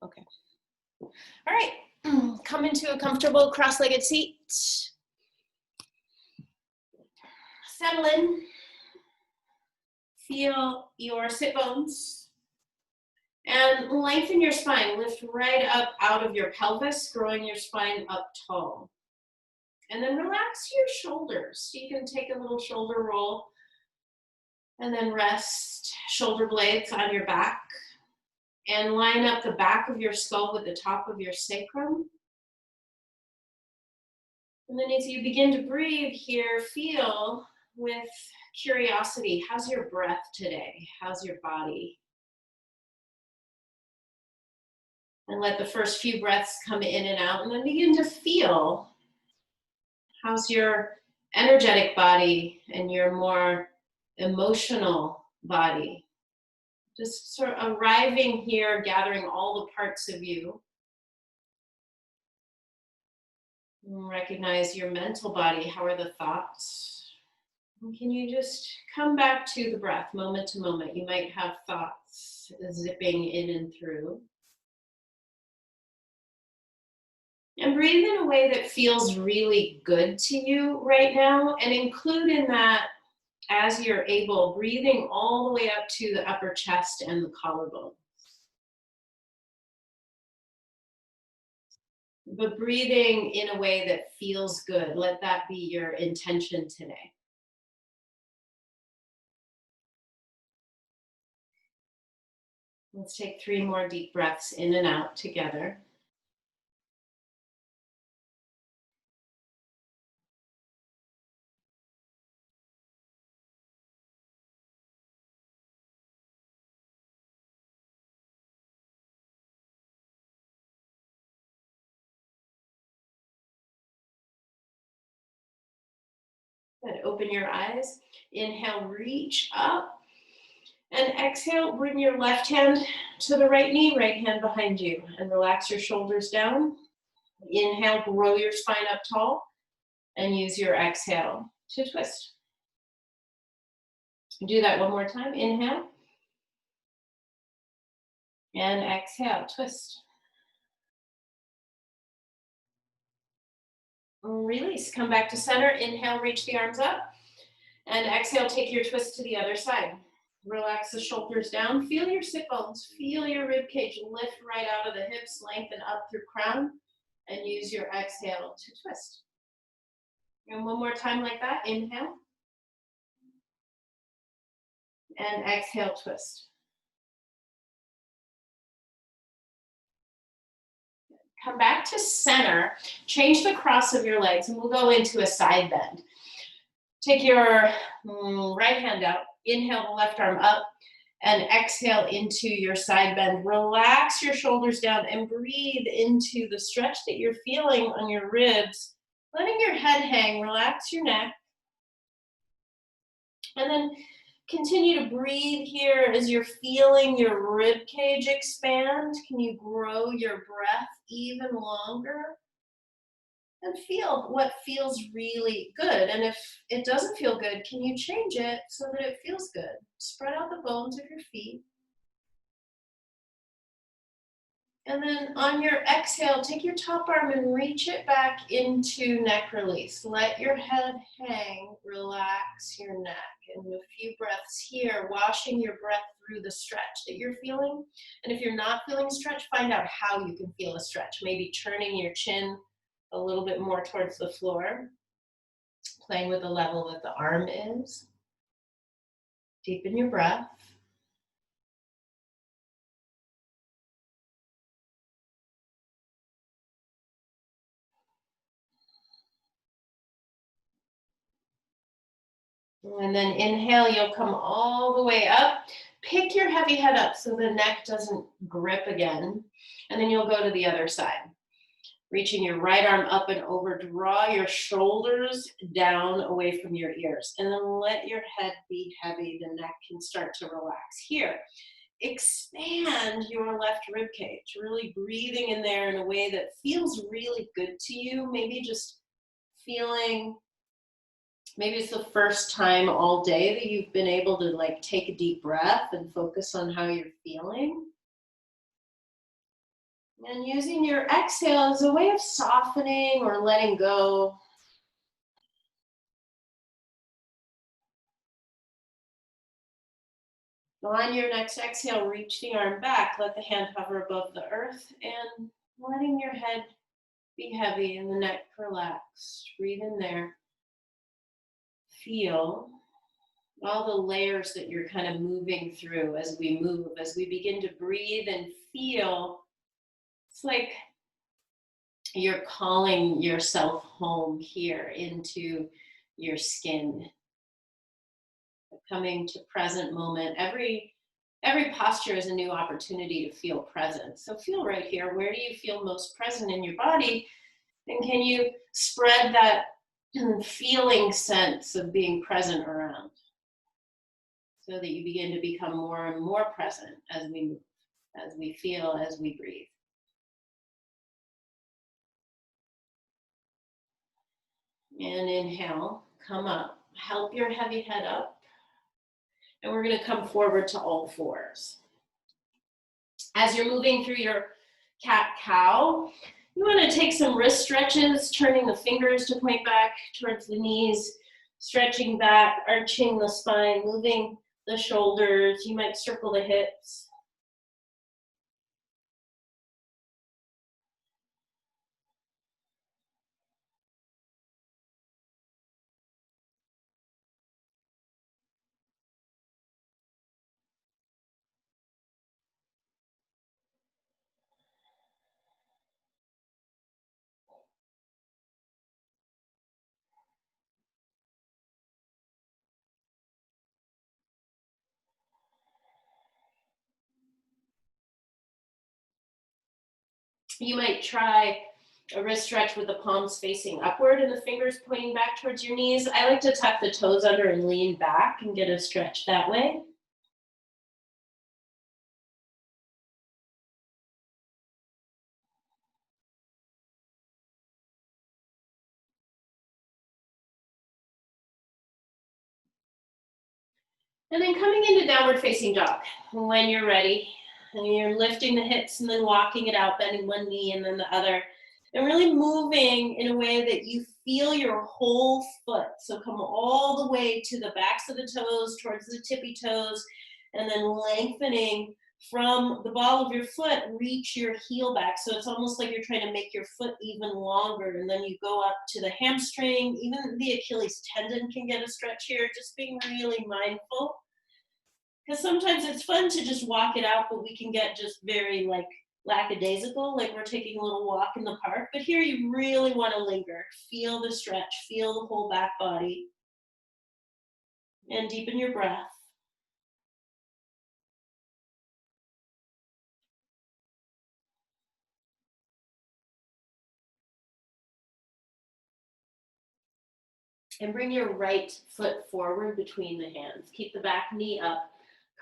Okay. All right. Come into a comfortable cross-legged seat. Settle in. Feel your sit bones. And lengthen your spine. Lift right up out of your pelvis, growing your spine up tall. And then relax your shoulders. You can take a little shoulder roll and then rest shoulder blades on your back. And line up the back of your skull with the top of your sacrum. And then as you begin to breathe here, feel with curiosity, how's your breath today? How's your body? And let the first few breaths come in and out, and then begin to feel how's your energetic body and your more emotional body. Just sort of arriving here, gathering all the parts of you. Recognize your mental body. How are the thoughts? And can you just come back to the breath moment to moment? You might have thoughts zipping in and through. And breathe in a way that feels really good to you right now, and include in that, as you're able, breathing all the way up to the upper chest and the collarbone. But breathing in a way that feels good. Let that be your intention today. Let's take 3 more deep breaths in and out together. Good. Open your eyes. Inhale, reach up. And exhale, bring your left hand to the right knee, right hand behind you. And relax your shoulders down. Inhale, grow your spine up tall. And use your exhale to twist. Do that one more time. Inhale. And exhale, twist. Release, come back to center. Inhale, reach the arms up. And exhale, take your twist to the other side. Relax the shoulders down. Feel your sit bones. Feel your rib cage lift right out of the hips, lengthen up through crown. And use your exhale to twist. And one more time like that. Inhale. And exhale, twist. Come back to center. Change the cross of your legs, and we'll go into a side bend. Take your right hand out. Inhale the left arm up. And exhale into your side bend. Relax your shoulders down and breathe into the stretch that you're feeling on your ribs. Letting your head hang. Relax your neck. And then continue to breathe here as you're feeling your rib cage expand. Can you grow your breath even longer? And feel what feels really good. And if it doesn't feel good, can you change it so that it feels good? Spread out the bones of your feet. And then on your exhale, take your top arm and reach it back into neck release. Let your head hang, relax your neck. And a few breaths here, washing your breath through the stretch that you're feeling. And if you're not feeling a stretch, find out how you can feel a stretch. Maybe turning your chin a little bit more towards the floor, playing with the level that the arm is. Deepen your breath. And then inhale, you'll come all the way up. Pick your heavy head up so the neck doesn't grip again. And then you'll go to the other side. Reaching your right arm up and over, draw your shoulders down away from your ears. And then let your head be heavy. The neck can start to relax. Here, expand your left rib cage. Really breathing in there in a way that feels really good to you. Maybe just feeling, maybe it's the first time all day that you've been able to like take a deep breath and focus on how you're feeling. And using your exhale as a way of softening or letting go. On your next exhale, reach the arm back. Let the hand hover above the earth and letting your head be heavy and the neck relaxed. Breathe in there. Feel all the layers that you're kind of moving through as we move, as we begin to breathe and feel. It's like you're calling yourself home here into your skin, coming to present moment. Every posture is a new opportunity to feel present. So feel right here. Where do you feel most present in your body? And can you spread that feeling sense of being present around so that you begin to become more and more present as we move, as we feel, as we breathe. And inhale, come up, help your heavy head up. And we're going to come forward to all fours. As you're moving through your cat-cow, you want to take some wrist stretches, turning the fingers to point back towards the knees, stretching back, arching the spine, moving the shoulders. You might circle the hips. You might try a wrist stretch with the palms facing upward and the fingers pointing back towards your knees. I like to tuck the toes under and lean back and get a stretch that way. And then coming into downward facing dog. When you're ready, and you're lifting the hips and then walking it out, bending one knee and then the other, and really moving in a way that you feel your whole foot. So come all the way to the backs of the toes, towards the tippy toes, and then lengthening from the ball of your foot, reach your heel back. So it's almost like you're trying to make your foot even longer, and then you go up to the hamstring. Even the Achilles tendon can get a stretch here, just being really mindful. Because sometimes it's fun to just walk it out, but we can get just very like lackadaisical, like we're taking a little walk in the park. But here you really want to linger. Feel the stretch, feel the whole back body. And deepen your breath. And bring your right foot forward between the hands. Keep the back knee up.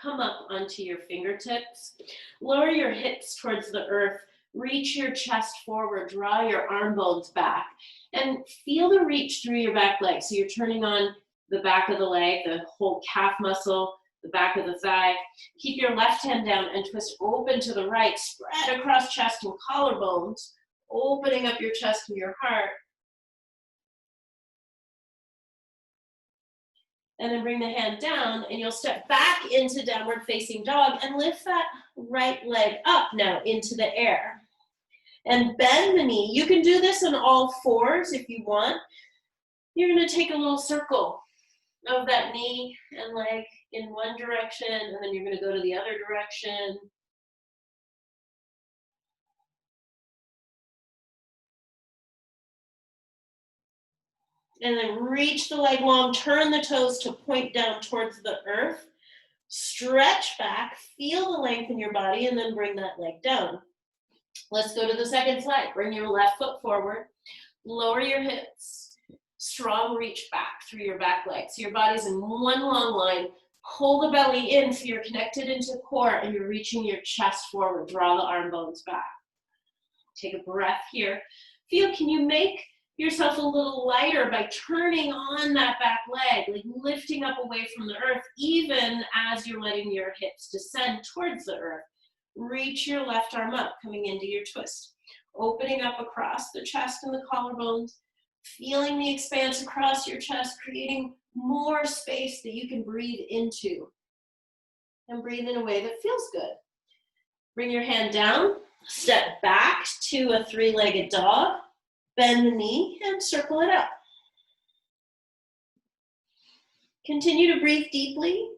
Come up onto your fingertips. Lower your hips towards the earth. Reach your chest forward. Draw your arm bones back. And feel the reach through your back leg. So you're turning on the back of the leg, the whole calf muscle, the back of the thigh. Keep your left hand down and twist open to the right. Spread across chest and collarbones, opening up your chest and your heart. And then bring the hand down and you'll step back into downward facing dog and lift that right leg up now into the air. And bend the knee. You can do this on all fours if you want. You're going to take a little circle of that knee and leg in one direction, and then you're going to go to the other direction. And then reach the leg long, turn the toes to point down towards the earth. Stretch back, feel the length in your body, and then bring that leg down. Let's go to the second slide. Bring your left foot forward, lower your hips, strong reach back through your back leg. So your body's in one long line. Pull the belly in so you're connected into core and you're reaching your chest forward. Draw the arm bones back. Take a breath here. Feel, can you make yourself a little lighter by turning on that back leg, like lifting up away from the earth, even as you're letting your hips descend towards the earth. Reach your left arm up, coming into your twist. Opening up across the chest and the collarbones, feeling the expanse across your chest, creating more space that you can breathe into. And breathe in a way that feels good. Bring your hand down, step back to a three-legged dog, bend the knee and circle it up. Continue to breathe deeply,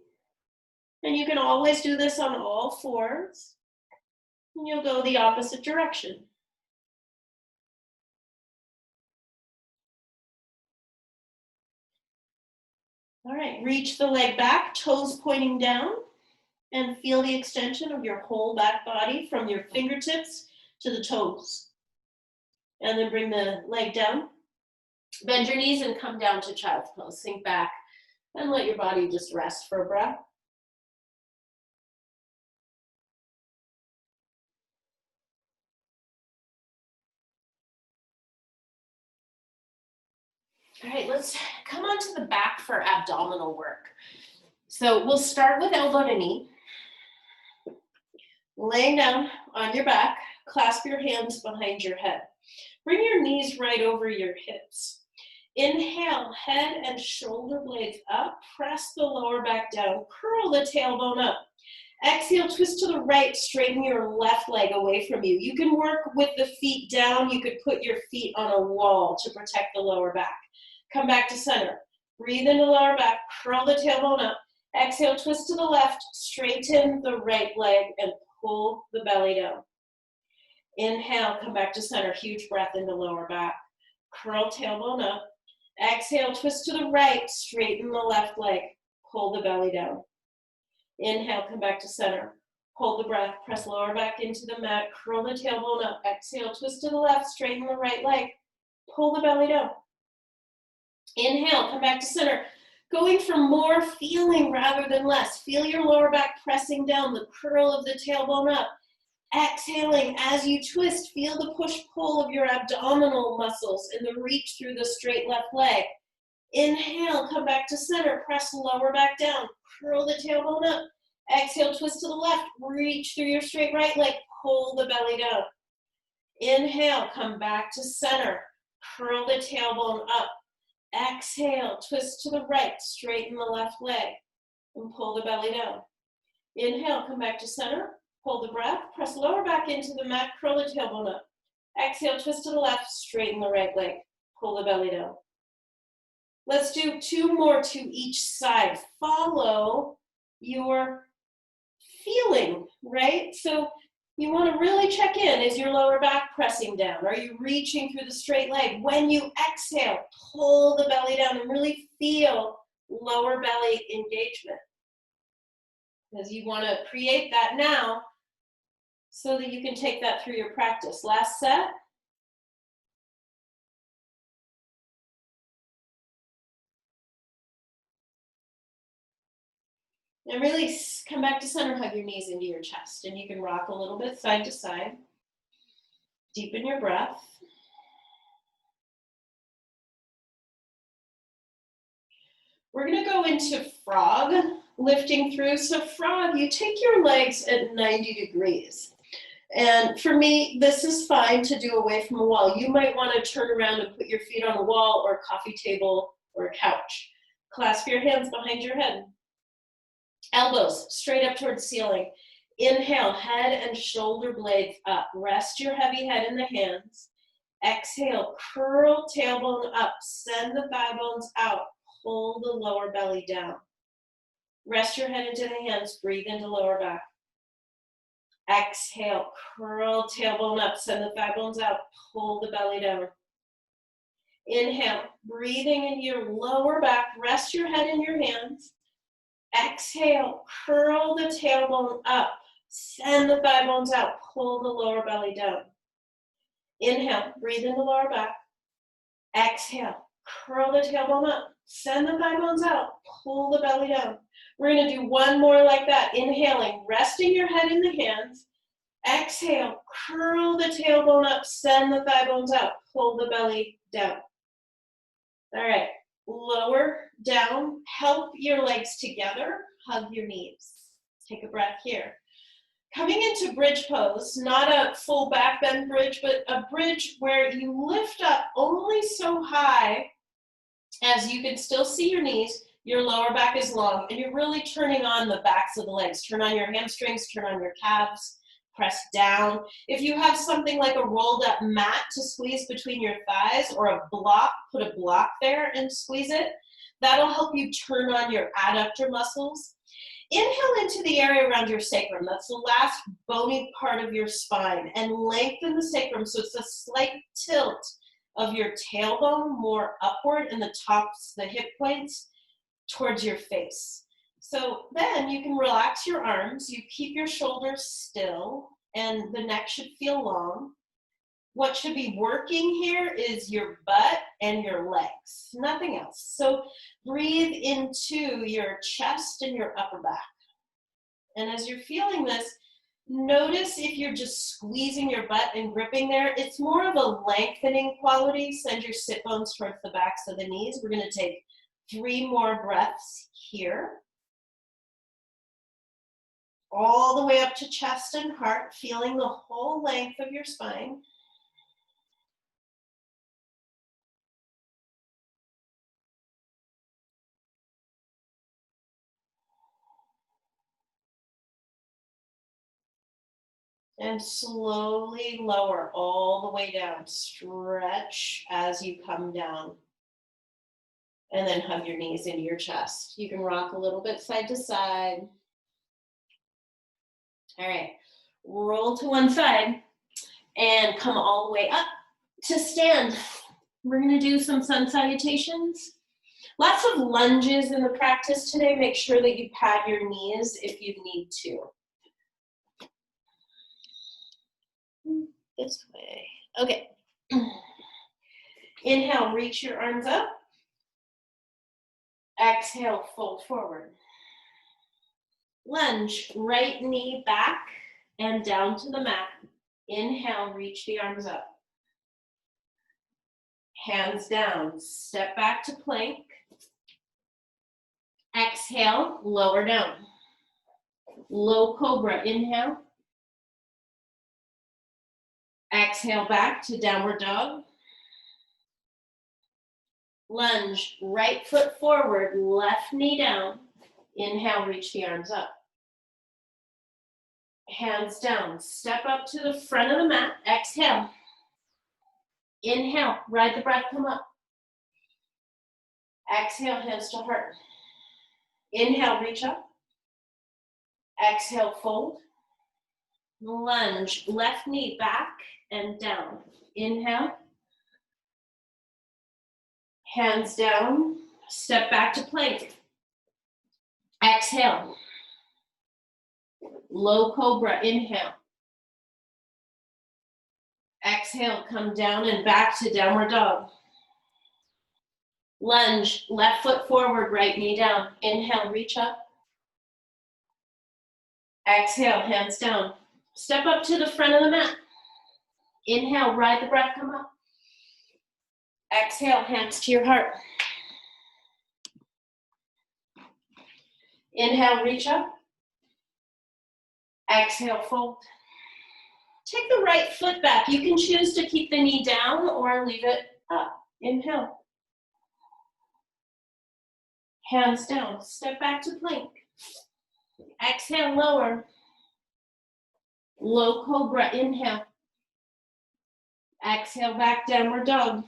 and you can always do this on all fours, and you'll go the opposite direction. All right, reach the leg back, toes pointing down, and feel the extension of your whole back body from your fingertips to the toes. And then bring the leg down. Bend your knees and come down to child's pose. Sink back and let your body just rest for a breath. All right, let's come onto the back for abdominal work. So we'll start with elbow to knee. Laying down on your back, clasp your hands behind your head. Bring your knees right over your hips. Inhale, head and shoulder blades up. Press the lower back down. Curl the tailbone up. Exhale, twist to the right. Straighten your left leg away from you. You can work with the feet down. You could put your feet on a wall to protect the lower back. Come back to center. Breathe into lower back. Curl the tailbone up. Exhale, twist to the left. Straighten the right leg and pull the belly down. Inhale, come back to center. Huge breath into lower back. Curl tailbone up. Exhale, twist to the right. Straighten the left leg. Pull the belly down. Inhale, come back to center. Hold the breath. Press lower back into the mat. Curl the tailbone up. Exhale, twist to the left. Straighten the right leg. Pull the belly down. Inhale, come back to center. Going for more feeling rather than less. Feel your lower back pressing down, the curl of the tailbone up. Exhaling as you twist, feel the push-pull of your abdominal muscles and the reach through the straight left leg. Inhale, come back to center, press lower back down, curl the tailbone up. Exhale, twist to the left, reach through your straight right leg, pull the belly down. Inhale, come back to center, curl the tailbone up. Exhale, twist to the right, straighten the left leg, and pull the belly down. Inhale, come back to center, hold the breath, press lower back into the mat, curl the tailbone up. Exhale, twist to the left, straighten the right leg, pull the belly down. Let's do two more to each side. Follow your feeling, right? So you want to really check in. Is your lower back pressing down? Are you reaching through the straight leg? When you exhale, pull the belly down and really feel lower belly engagement. Because you want to create that now so that you can take that through your practice. Last set. And really come back to center, hug your knees into your chest. And you can rock a little bit side to side. Deepen your breath. We're going to go into frog, lifting through. So frog, you take your legs at 90 degrees. And for me, this is fine to do away from a wall. You might want to turn around and put your feet on a wall or a coffee table or a couch. Clasp your hands behind your head. Elbows straight up towards the ceiling. Inhale, head and shoulder blades up. Rest your heavy head in the hands. Exhale, curl tailbone up. Send the thigh bones out. Pull the lower belly down. Rest your head into the hands. Breathe into lower back. Exhale, curl tailbone up. Send the thigh bones out. Pull the belly down. Inhale, breathing into your lower back. Rest your head in your hands. Exhale, curl the tailbone up. Send the thigh bones out. Pull the lower belly down. Inhale, breathe into lower back. Exhale, curl the tailbone up. Send the thigh bones out. Pull the belly down. We're going to do one more like that. Inhaling, resting your head in the hands. Exhale, curl the tailbone up. Send the thigh bones out. Pull the belly down. All right. Lower down, help your legs together, hug your knees. Take a breath here. Coming into bridge pose, not a full back bend bridge, but a bridge where you lift up only so high as you can still see your knees, your lower back is long, and you're really turning on the backs of the legs. Turn on your hamstrings, turn on your calves, press down. If you have something like a rolled up mat to squeeze between your thighs or a block, put a block there and squeeze it. That'll help you turn on your adductor muscles. Inhale into the area around your sacrum. That's the last bony part of your spine. And lengthen the sacrum so it's a slight tilt of your tailbone more upward and the tops, the hip points towards your face. So then you can relax your arms. You keep your shoulders still and the neck should feel long. What should be working here is your butt and your legs, nothing else. So breathe into your chest and your upper back. And as you're feeling this, notice if you're just squeezing your butt and gripping there, it's more of a lengthening quality. Send your sit bones towards the backs of the knees. We're going to take 3 more breaths here. All the way up to chest and heart, feeling the whole length of your spine. And slowly lower all the way down. Stretch as you come down. And then hug your knees into your chest. You can rock a little bit side to side. All right, roll to one side and come all the way up to stand. We're gonna do some sun salutations. Lots of lunges in the practice today. Make sure that you pad your knees if you need to. This way. Okay. Inhale, reach your arms up. Exhale, fold forward. Lunge, right knee back and down to the mat. Inhale, reach the arms up. Hands down, step back to plank. Exhale, lower down. Low cobra, inhale. Exhale back to downward dog. Lunge, right foot forward, left knee down. Inhale, reach the arms up. Hands down, step up to the front of the mat. Exhale. Inhale, ride the breath, come up. Exhale, hands to heart. Inhale, reach up. Exhale, fold. Lunge, left knee back and down. Inhale. Hands down, step back to plank. Exhale. Low cobra, inhale. Exhale, come down and back to downward dog. Lunge, left foot forward, right knee down. Inhale, reach up. Exhale, hands down. Step up to the front of the mat. Inhale, ride the breath, come up. Exhale, hands to your heart. Inhale, reach up. Exhale, fold. Take the right foot back. You can choose to keep the knee down or leave it up. Inhale. Hands down. Step back to plank. Exhale, lower. Low cobra, inhale. Exhale, back, downward dog.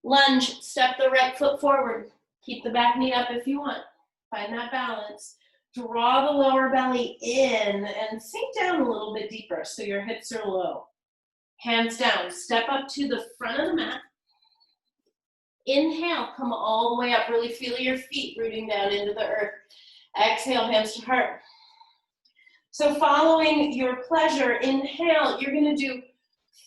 Lunge, step the right foot forward. Keep the back knee up if you want. Find that balance. Draw the lower belly in and sink down a little bit deeper so your hips are low. Hands down, step up to the front of the mat. Inhale, come all the way up. Really feel your feet rooting down into the earth. Exhale, hands to heart. So following your pleasure, inhale, you're gonna do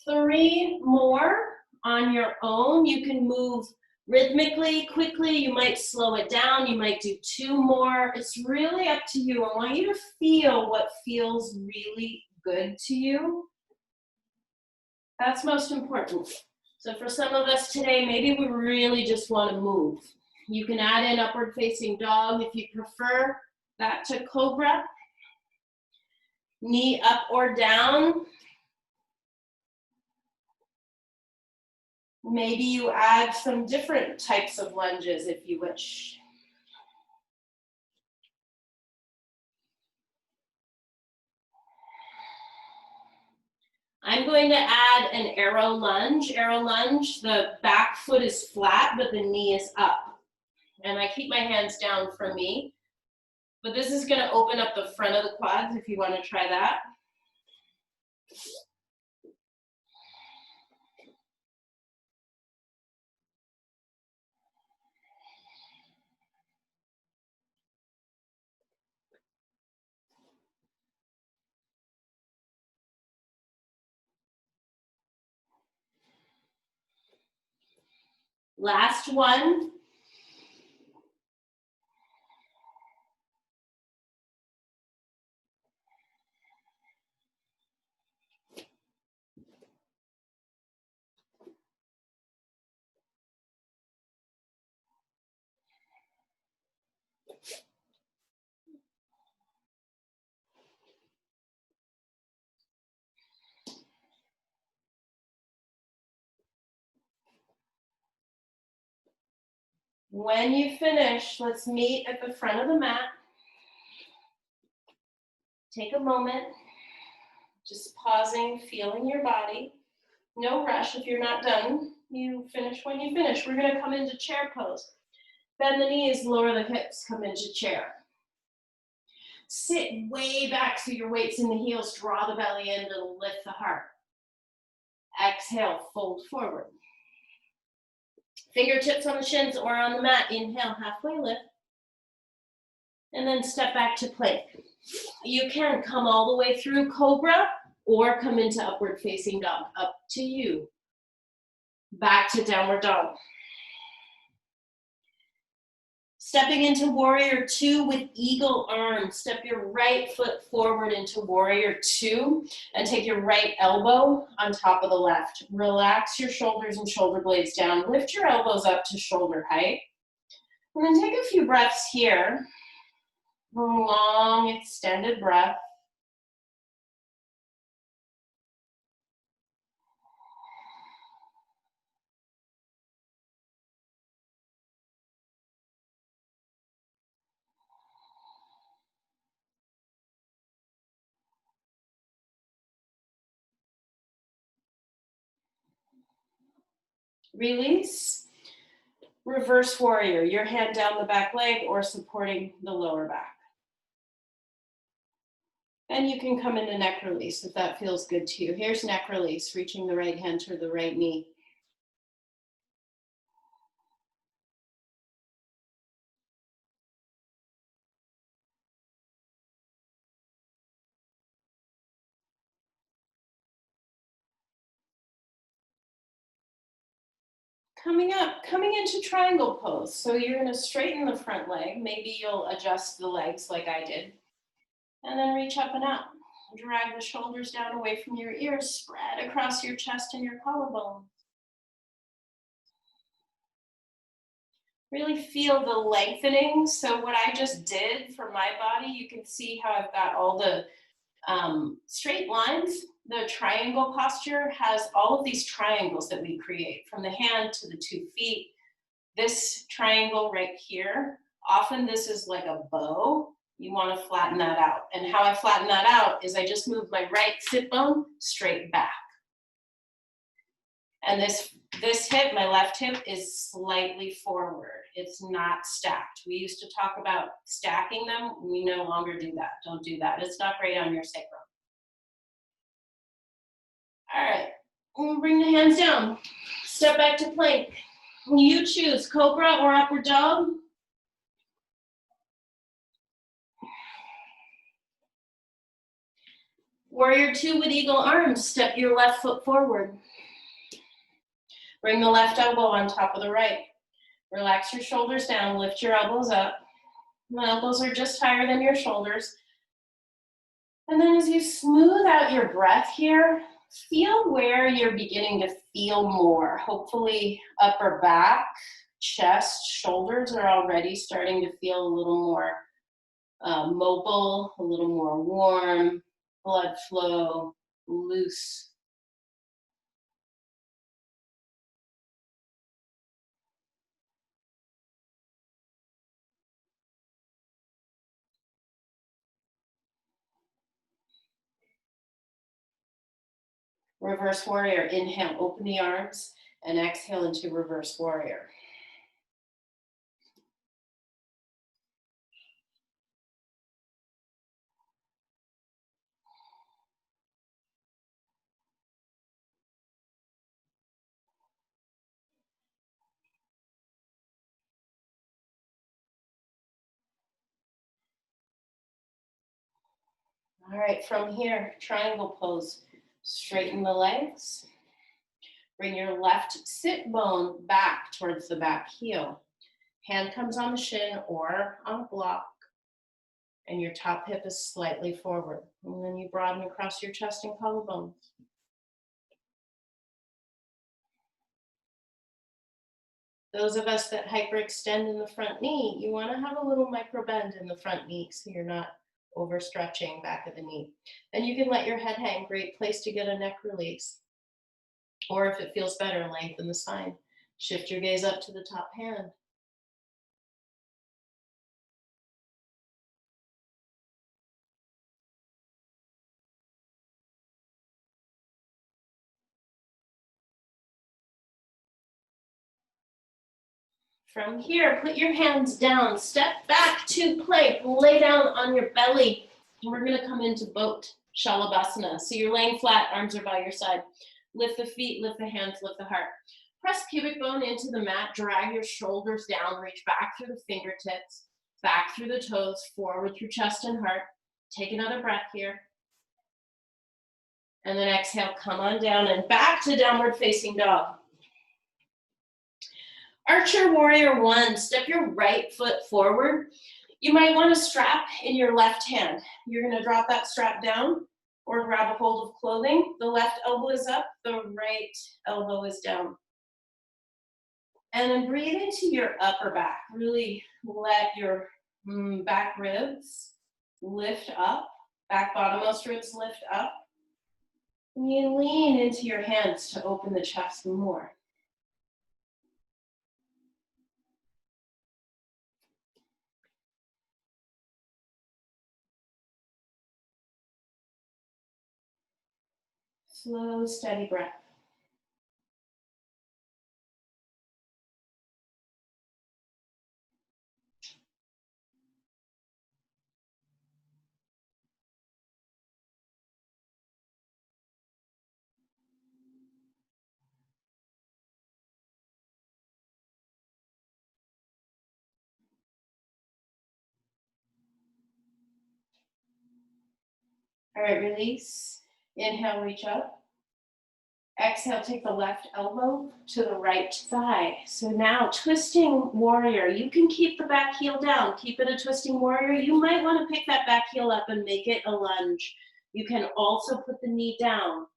3 more on your own. You can move rhythmically, quickly, you might slow it down, you might do 2 more. It's really up to you. I want you to feel what feels really good to you. That's most important. So for some of us today, maybe we really just want to move. You can add in upward facing dog if you prefer that to cobra. Knee up or down. Maybe you add some different types of lunges if you wish. I'm going to add an arrow lunge. Arrow lunge, the back foot is flat, but the knee is up. And I keep my hands down from me. But this is going to open up the front of the quads if you want to try that. Last one. When you finish, let's meet at the front of the mat. Take a moment, just pausing, feeling your body. No rush if you're not done. You finish when you finish. We're gonna come into chair pose. Bend the knees, lower the hips, come into chair. Sit way back so your weight's in the heels, draw the belly in to lift the heart. Exhale, fold forward. Fingertips on the shins or on the mat. Inhale, halfway lift. And then step back to plank. You can come all the way through cobra or come into upward facing dog. Up to you. Back to downward dog. Stepping into warrior two with eagle arms. Step your right foot forward into warrior two and take your right elbow on top of the left. Relax your shoulders and shoulder blades down. Lift your elbows up to shoulder height. And then take a few breaths here. Long extended breath. Release. Reverse warrior, your hand down the back leg or supporting the lower back. And you can come into neck release if that feels good to you. Here's neck release, reaching the right hand to the right knee. Coming up, coming into triangle pose. So you're gonna straighten the front leg. Maybe you'll adjust the legs like I did. And then reach up and out. Drag the shoulders down away from your ears. Spread across your chest and your collarbone. Really feel the lengthening. So what I just did for my body, you can see how I've got all the straight lines. The triangle posture has all of these triangles that we create from the hand to the 2 feet. This triangle right here, often this is like a bow. You want to flatten that out. And how I flatten that out is I just move my right sit bone straight back. And this hip, my left hip, is slightly forward. It's not stacked. We used to talk about stacking them. We no longer do that. Don't do that. It's not great on your sacrum. All right, we'll bring the hands down. Step back to plank. You choose cobra or upward dog. Warrior two with eagle arms. Step your left foot forward. Bring the left elbow on top of the right. Relax your shoulders down, lift your elbows up. The elbows are just higher than your shoulders. And then as you smooth out your breath here, feel where you're beginning to feel more. Hopefully upper back, chest, shoulders are already starting to feel a little more mobile, a little more warm. blood flow, loose. Reverse warrior, inhale, open the arms, and exhale into reverse warrior. All right, from here, triangle pose. Straighten the legs. Bring your left sit bone back towards the back heel. Hand comes on the shin or on a block, and your top hip is slightly forward. And then you broaden across your chest and collarbones. Those of us that hyperextend in the front knee, you want to have a little micro bend in the front knee so you're not overstretching back of the knee. And you can let your head hang, great place to get a neck release. Or if it feels better, lengthen the spine. Shift your gaze up to the top hand. From here, put your hands down, step back to plank, lay down on your belly. And we're gonna come into boat, Shalabhasana. So you're laying flat, arms are by your side. Lift the feet, lift the hands, lift the heart. Press pubic bone into the mat, drag your shoulders down, reach back through the fingertips, back through the toes, forward through chest and heart. Take another breath here. And then exhale, come on down and back to downward facing dog. Archer warrior one, step your right foot forward. You might want a strap in your left hand. You're gonna drop that strap down or grab a hold of clothing. The left elbow is up, the right elbow is down. And then breathe into your upper back. Really let your back ribs lift up, back bottommost ribs lift up. And you lean into your hands to open the chest more. Slow, steady breath. All right, release. Inhale, reach up. Exhale, take the left elbow to the right thigh. So now, twisting warrior. You can keep the back heel down. Keep it a twisting warrior. You might want to pick that back heel up and make it a lunge. You can also put the knee down.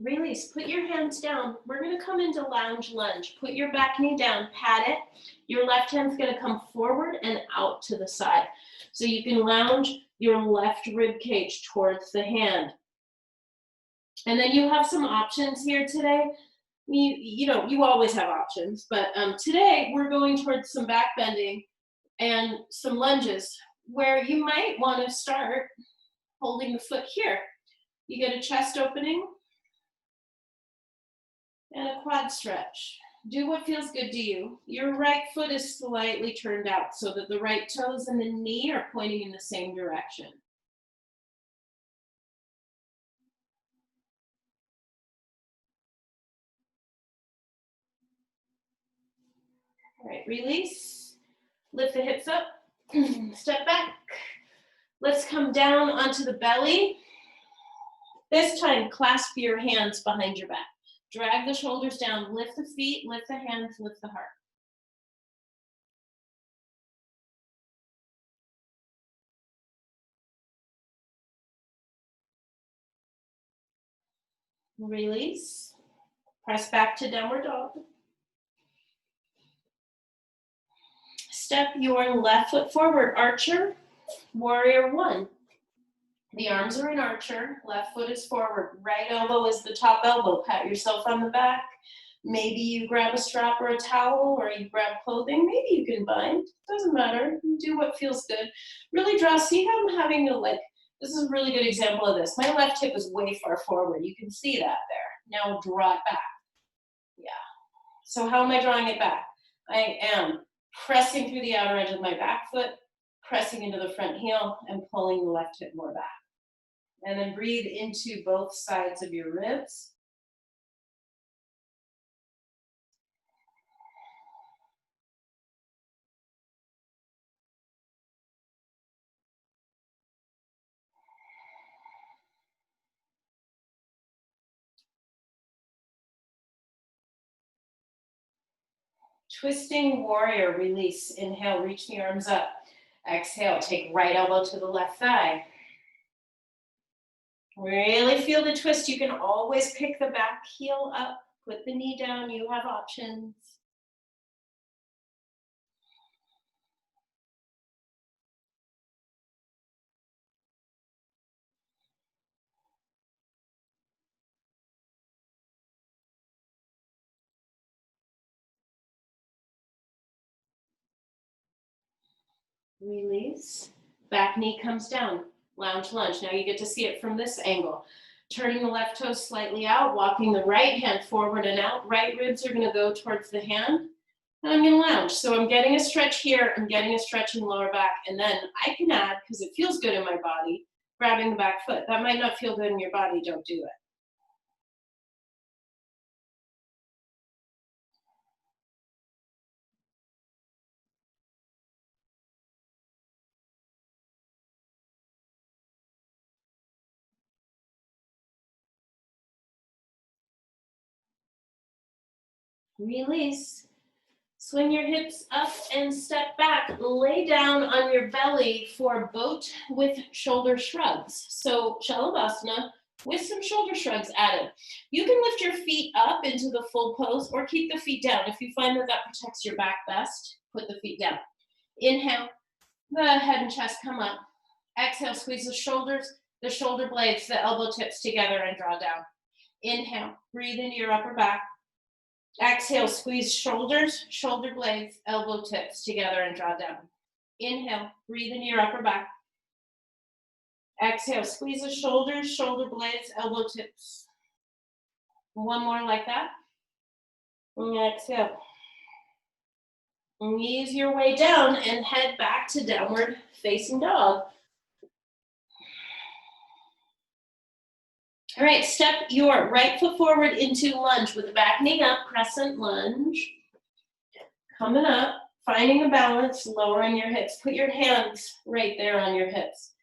Release, put your hands down. We're gonna come into lounge lunge. Put your back knee down, pat it. Your left hand's gonna come forward and out to the side. So you can lounge your left rib cage towards the hand. And then you have some options here today. You always have options, but today we're going towards some back bending and some lunges where you might wanna start holding the foot here. You get a chest opening, and a quad stretch. Do what feels good to you. Your right foot is slightly turned out so that the right toes and the knee are pointing in the same direction. All right, release. Lift the hips up. Step back. Let's come down onto the belly. This time, clasp your hands behind your back. Drag the shoulders down, lift the feet, lift the hands, lift the heart. Release. Press back to downward dog. Step your left foot forward, archer, warrior one. The arms are in archer, left foot is forward, right elbow is the top elbow. Pat yourself on the back. Maybe you grab a strap or a towel, or you grab clothing. Maybe you can bind, doesn't matter. Do what feels good. Really draw, see how I'm having to this is a really good example of this. My left hip is way far forward. You can see that there. Now draw it back. Yeah. So how am I drawing it back? I am pressing through the outer edge of my back foot, pressing into the front heel, and pulling the left hip more back. And then breathe into both sides of your ribs. Twisting warrior, release. Inhale, reach the arms up. Exhale, take right elbow to the left thigh. Really feel the twist. You can always pick the back heel up, put the knee down, you have options. Release. Back knee comes down. Lounge lunge. Now you get to see it from this angle. Turning the left toe slightly out, walking the right hand forward and out. Right ribs are going to go towards the hand. And I'm going to lounge. So I'm getting a stretch here. I'm getting a stretch in the lower back. And then I can add, because it feels good in my body, grabbing the back foot. That might not feel good in your body. Don't do it. Release. Swing your hips up and step back. Lay down on your belly for boat with shoulder shrugs. So Shalabhasana with some shoulder shrugs added. You can lift your feet up into the full pose or keep the feet down. If you find that that protects your back best, put the feet down. Inhale, the head and chest come up. Exhale, squeeze the shoulders, the shoulder blades, the elbow tips together and draw down. Inhale, breathe into your upper back. Exhale, squeeze shoulders, shoulder blades, elbow tips together and draw down. Inhale, breathe into your upper back. Exhale, squeeze the shoulders, shoulder blades, elbow tips. One more like that. And exhale. And ease your way down and head back to downward facing dog. All right, step your right foot forward into lunge with the back knee up, crescent lunge. Coming up, finding a balance, lowering your hips. Put your hands right there on your hips.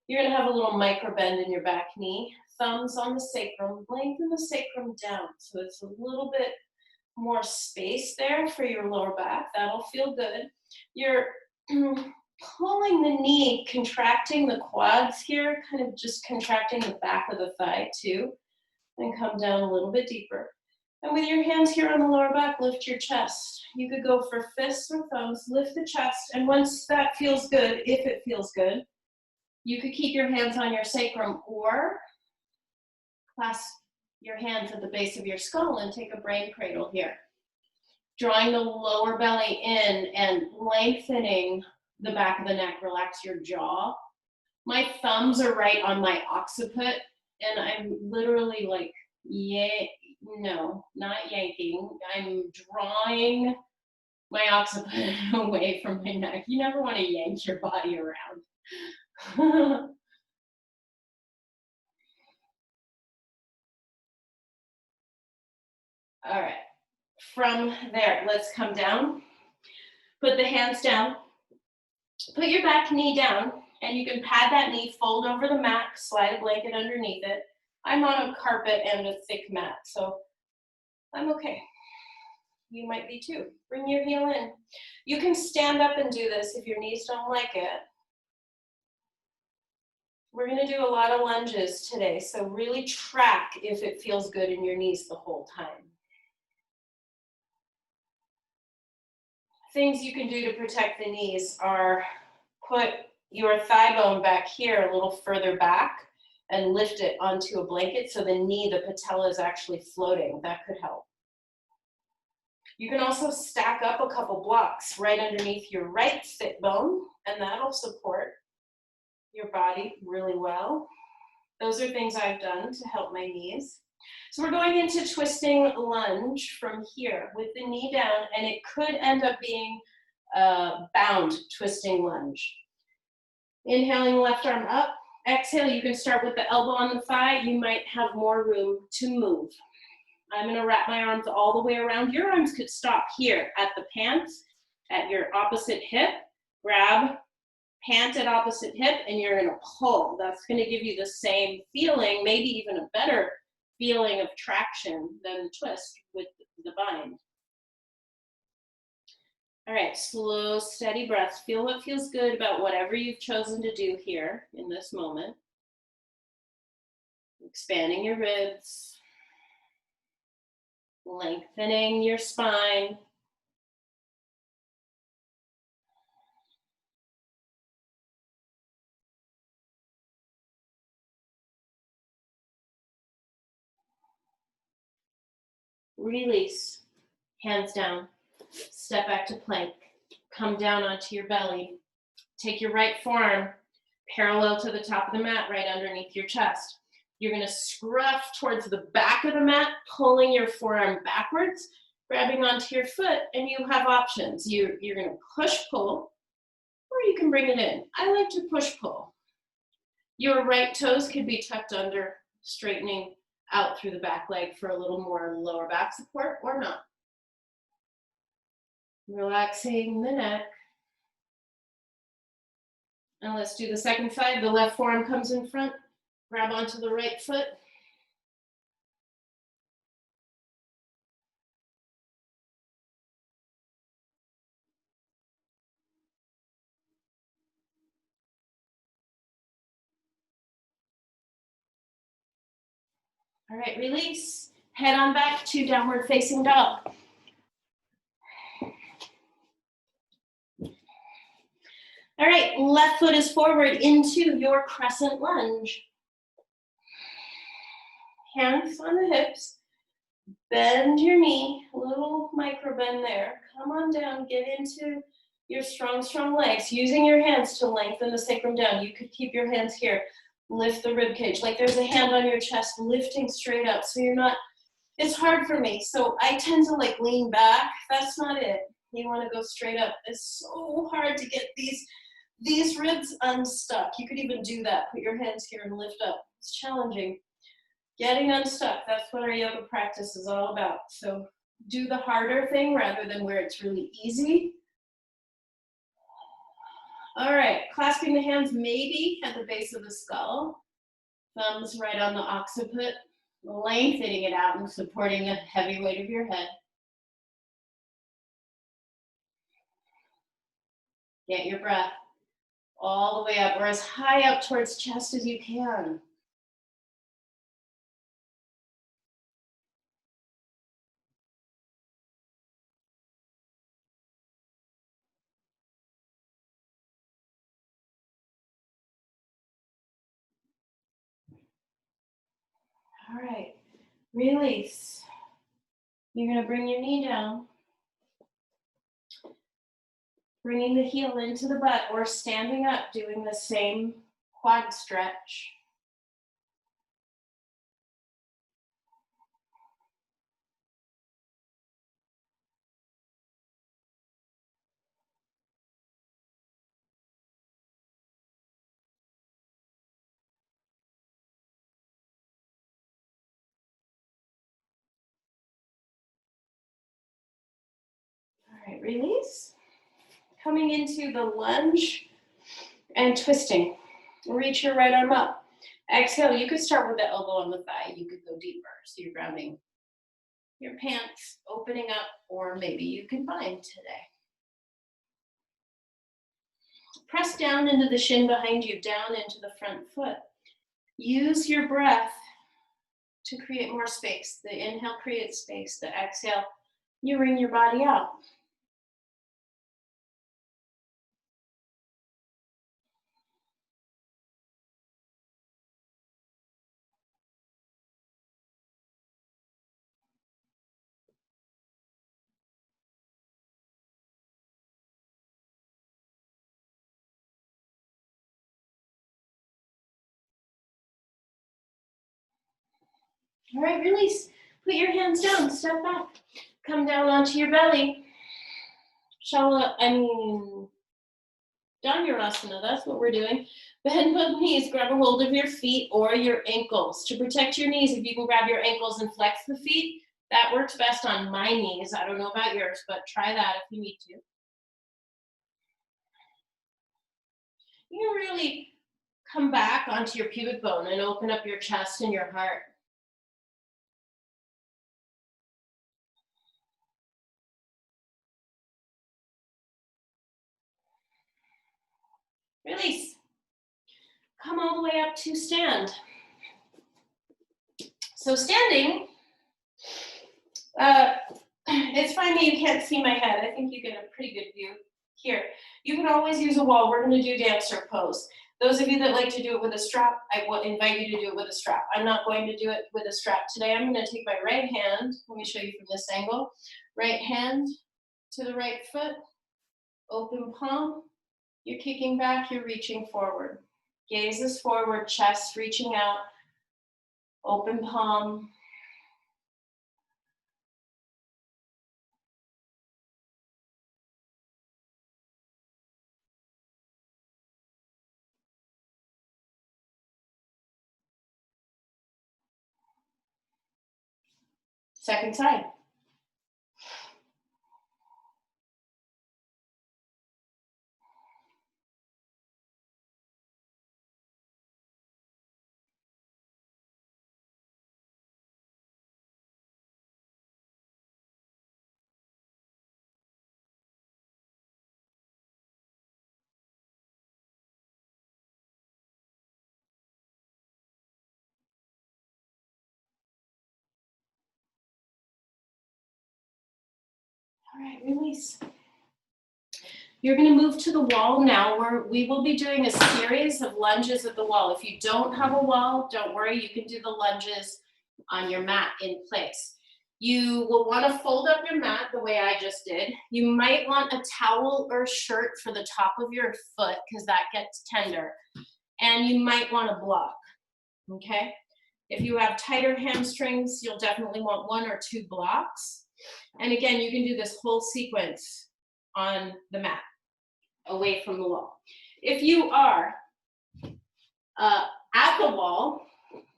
You're gonna have a little micro bend in your back knee. Thumbs on the sacrum, lengthen the sacrum down. So it's a little bit more space there for your lower back. That'll feel good. You're pulling the knee, contracting the quads here, kind of just contracting the back of the thigh too. And come down a little bit deeper. And with your hands here on the lower back, lift your chest. You could go for fists or thumbs, lift the chest, and once that feels good, if it feels good, you could keep your hands on your sacrum or clasp your hands at the base of your skull and take a brain cradle here. Drawing the lower belly in and lengthening the back of the neck, relax your jaw. My thumbs are right on my occiput, and I'm literally like, no, not yanking. I'm drawing my occiput away from my neck. You never want to yank your body around. All right, from there, let's come down. Put the hands down. Put your back knee down, and you can pad that knee, fold over the mat, slide a blanket underneath it. I'm on a carpet and a thick mat, so I'm okay. You might be too. Bring your heel in. You can stand up and do this if your knees don't like it. We're going to do a lot of lunges today, so really track if it feels good in your knees the whole time. Things you can do to protect the knees are put your thigh bone back here a little further back and lift it onto a blanket so the knee, the patella, is actually floating. That could help. You can also stack up a couple blocks right underneath your right sit bone, and that'll support your body really well. Those are things I've done to help my knees. So we're going into twisting lunge from here with the knee down, and it could end up being a bound twisting lunge. Inhaling, left arm up. Exhale, you can start with the elbow on the thigh. You might have more room to move. I'm gonna wrap my arms all the way around. Your arms could stop here at the pant, at your opposite hip. Grab pant at opposite hip, and you're gonna pull. That's gonna give you the same feeling, maybe even a better feeling of traction than the twist with the bind. All right, slow, steady breaths. Feel what feels good about whatever you've chosen to do here in this moment. Expanding your ribs, lengthening your spine. Release, hands down. Step back to plank. Come down onto your belly. Take your right forearm parallel to the top of the mat, right underneath your chest. You're gonna scruff towards the back of the mat, pulling your forearm backwards, grabbing onto your foot, and you have options. You're gonna push-pull, or you can bring it in. I like to push-pull. Your right toes could be tucked under, straightening out through the back leg for a little more lower back support, or not. Relaxing the neck. And let's do the second side. The left forearm comes in front. Grab onto the right foot. All right, release. Head on back to downward facing dog. All right, left foot is forward into your crescent lunge. Hands on the hips. Bend your knee, a little micro bend there. Come on down, get into your strong, strong legs, using your hands to lengthen the sacrum down. You could keep your hands here. Lift the rib cage, like there's a hand on your chest, lifting straight up. So you're not, it's hard for me. So I tend to like lean back. That's not it. You want to go straight up. It's so hard to get these ribs unstuck. You could even do that. Put your hands here and lift up. It's challenging. Getting unstuck, that's what our yoga practice is all about. So do the harder thing rather than where it's really easy. All right, clasping the hands maybe at the base of the skull. Thumbs right on the occiput, lengthening it out and supporting the heavy weight of your head. Get your breath all the way up, or as high up towards chest as you can. All right, release. You're gonna bring your knee down. Bringing the heel into the butt or standing up, doing the same quad stretch. All right, release. coming into the lunge and twisting. Reach your right arm up. Exhale, you could start with the elbow on the thigh. You could go deeper. So you're grounding your pants, opening up, or maybe you combine today. Press down into the shin behind you, down into the front foot. Use your breath to create more space. The inhale creates space. The exhale, you wring your body out. All right, release. Put your hands down, step back. Come down onto your belly. Dhanurasana, that's what we're doing. Bend both knees, grab a hold of your feet or your ankles. To protect your knees, if you can grab your ankles and flex the feet, that works best on my knees. I don't know about yours, but try that if you need to. You can really come back onto your pubic bone and open up your chest and your heart. Release. Come all the way up to stand. So standing, it's fine that you can't see my head. I think you get a pretty good view here. You can always use a wall. We're going to do dancer pose. Those of you that like to do it with a strap, I will invite you to do it with a strap. I'm not going to do it with a strap today. I'm going to take my right hand. Let me show you from this angle. Right hand to the right foot. Open palm. You're kicking back. You're reaching forward. Gaze is forward. Chest reaching out. Open palm. Second side. All right, release. You're going to move to the wall now, where we will be doing a series of lunges at the wall. If you don't have a wall, don't worry, you can do the lunges on your mat in place. You will want to fold up your mat the way I just did. You might want a towel or shirt for the top of your foot because that gets tender. And you might want a block, okay? If you have tighter hamstrings, you'll definitely want 1 or 2 blocks. And again, you can do this whole sequence on the mat, away from the wall. If you are at the wall,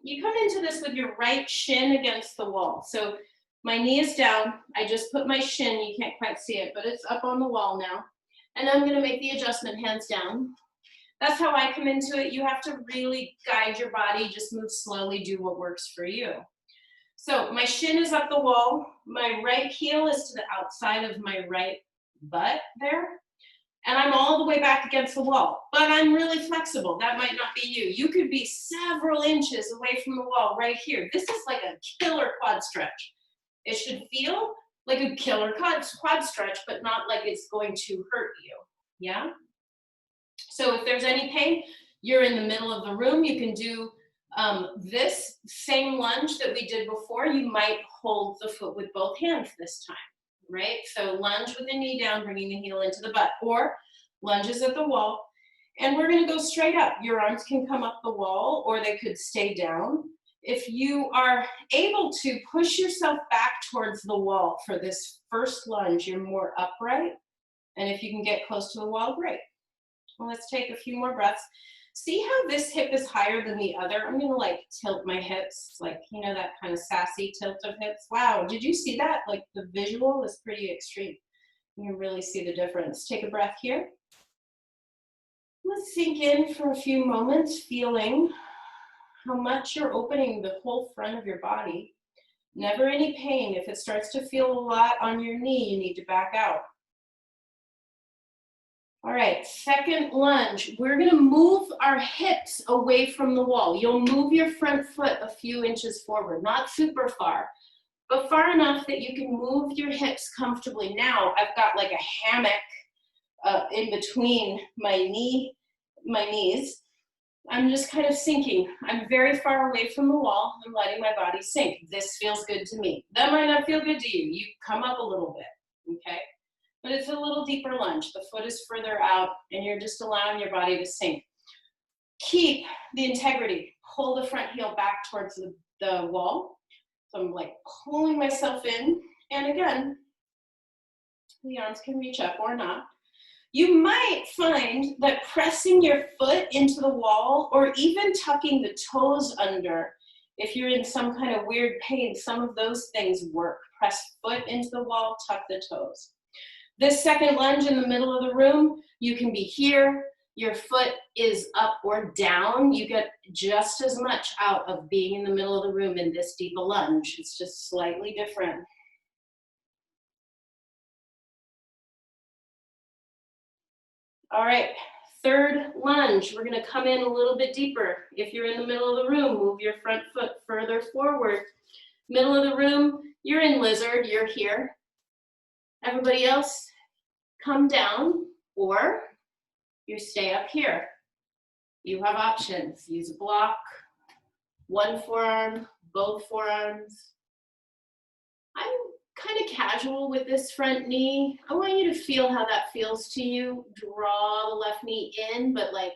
you come into this with your right shin against the wall. So my knee is down. I just put my shin, you can't quite see it, but it's up on the wall now. And I'm gonna make the adjustment, hands down. That's how I come into it. You have to really guide your body, just move slowly, do what works for you. So my shin is up the wall. My right heel is to the outside of my right butt there. And I'm all the way back against the wall, but I'm really flexible. That might not be you. You could be several inches away from the wall right here. This is like a killer quad stretch. It should feel like a killer quad stretch, but not like it's going to hurt you, yeah? So if there's any pain, you're in the middle of the room. You can do this same lunge that we did before. You might hold the foot with both hands this time, right? So lunge with the knee down, bringing the heel into the butt, or lunges at the wall. And we're gonna go straight up. Your arms can come up the wall or they could stay down. If you are able to push yourself back towards the wall for this first lunge, you're more upright. And if you can get close to the wall, great. Well, let's take a few more breaths. See how this hip is higher than the other? I'm gonna like tilt my hips, like, you know, that kind of sassy tilt of hips. Wow, did you see that? Like the visual is pretty extreme. You really see the difference. Take a breath here. Let's sink in for a few moments, feeling how much you're opening the whole front of your body. Never any pain. If it starts to feel a lot on your knee, you need to back out. All right, second lunge. We're gonna move our hips away from the wall. You'll move your front foot a few inches forward, not super far, but far enough that you can move your hips comfortably. Now, I've got like a hammock in between my knees. I'm just kind of sinking. I'm very far away from the wall and letting my body sink. This feels good to me. That might not feel good to you. You come up a little bit, okay? But it's a little deeper lunge. The foot is further out and you're just allowing your body to sink. Keep the integrity. Pull the front heel back towards the wall. So I'm like pulling myself in. And again, the arms can reach up or not. You might find that pressing your foot into the wall or even tucking the toes under, if you're in some kind of weird pain, some of those things work. Press foot into the wall, tuck the toes. This second lunge in the middle of the room, you can be here, your foot is up or down. You get just as much out of being in the middle of the room in this deep a lunge. It's just slightly different. All right, third lunge. We're gonna come in a little bit deeper. If you're in the middle of the room, move your front foot further forward. Middle of the room, you're in lizard, you're here. Everybody else, come down, or you stay up here. You have options. Use a block, one forearm, both forearms. I'm kind of casual with this front knee. I want you to feel how that feels to you. Draw the left knee in, but like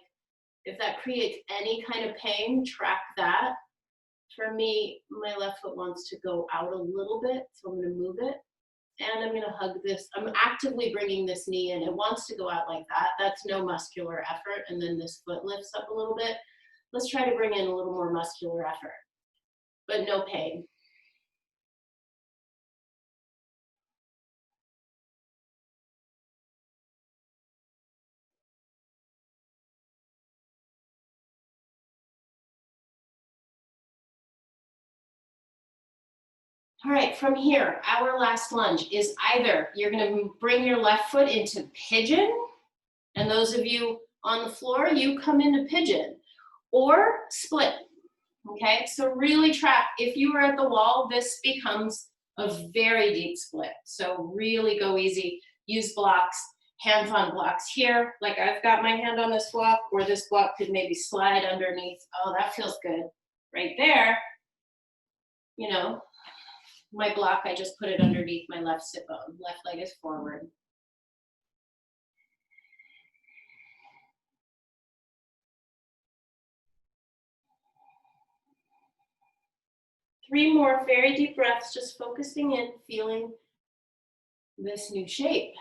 if that creates any kind of pain, track that. For me, my left foot wants to go out a little bit, so I'm going to move it. And I'm going to hug this. I'm actively bringing this knee in. It wants to go out like that. That's no muscular effort. And then this foot lifts up a little bit. Let's try to bring in a little more muscular effort, but no pain. All right, from here, our last lunge is either you're going to bring your left foot into pigeon, and those of you on the floor, you come into pigeon, or split. Okay, so really track. If you were at the wall, this becomes a very deep split. So really go easy. Use blocks, hands on blocks here. Like I've got my hand on this block, or this block could maybe slide underneath. Oh, that feels good. Right there, you know, my block, I just put it underneath my left sit bone. Left leg is forward. Three more very deep breaths, just focusing in, feeling this new shape.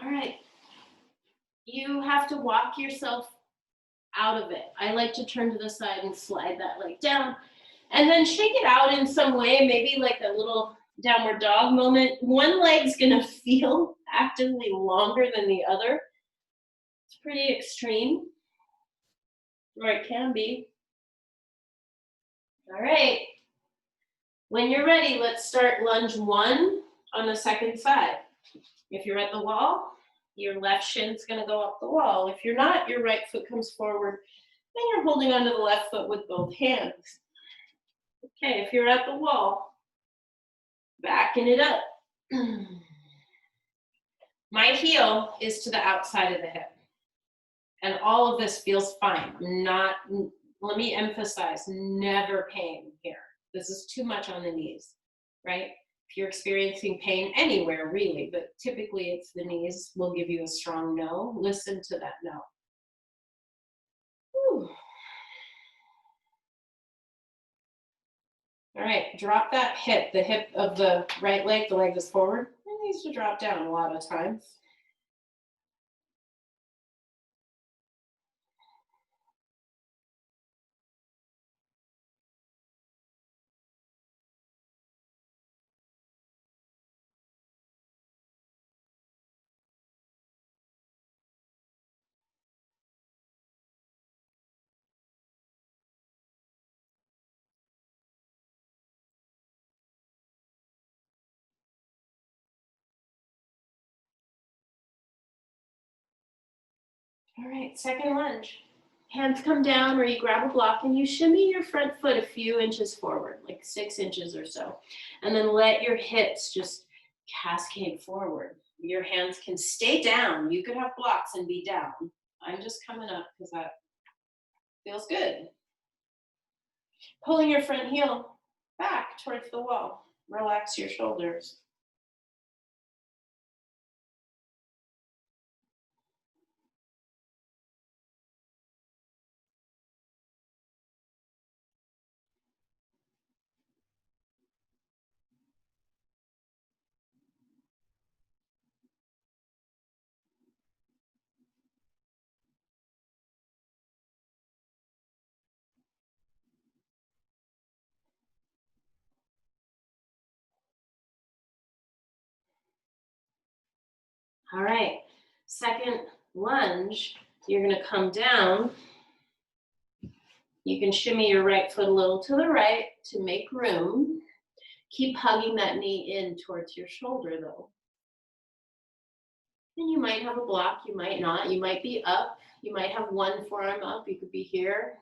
All right. You have to walk yourself out of it. I like to turn to the side and slide that leg down and then shake it out in some way, maybe like a little downward dog moment. One leg's gonna feel actively longer than the other. It's pretty extreme, or it can be. All right. When you're ready, let's start lunge one on the second side. If you're at the wall, your left shin's gonna go up the wall. If you're not, your right foot comes forward and you're holding onto the left foot with both hands. Okay, if you're at the wall, backing it up. My heel is to the outside of the hip. And all of this feels fine. Let me emphasize, never pain here. This is too much on the knees, right? If you're experiencing pain anywhere, really, but typically it's the knees, will give you a strong no. Listen to that no. Whew. All right, drop that hip, the hip of the right leg, the leg that's forward. It needs to drop down a lot of times. All right, second lunge. Hands come down or you grab a block and you shimmy your front foot a few inches forward, like 6 inches or so. And then let your hips just cascade forward. Your hands can stay down. You could have blocks and be down. I'm just coming up because that feels good. Pulling your front heel back towards the wall. Relax your shoulders. All right, second lunge, you're gonna come down. You can shimmy your right foot a little to the right to make room. Keep hugging that knee in towards your shoulder though. And you might have a block, you might not. You might be up, you might have one forearm up, you could be here.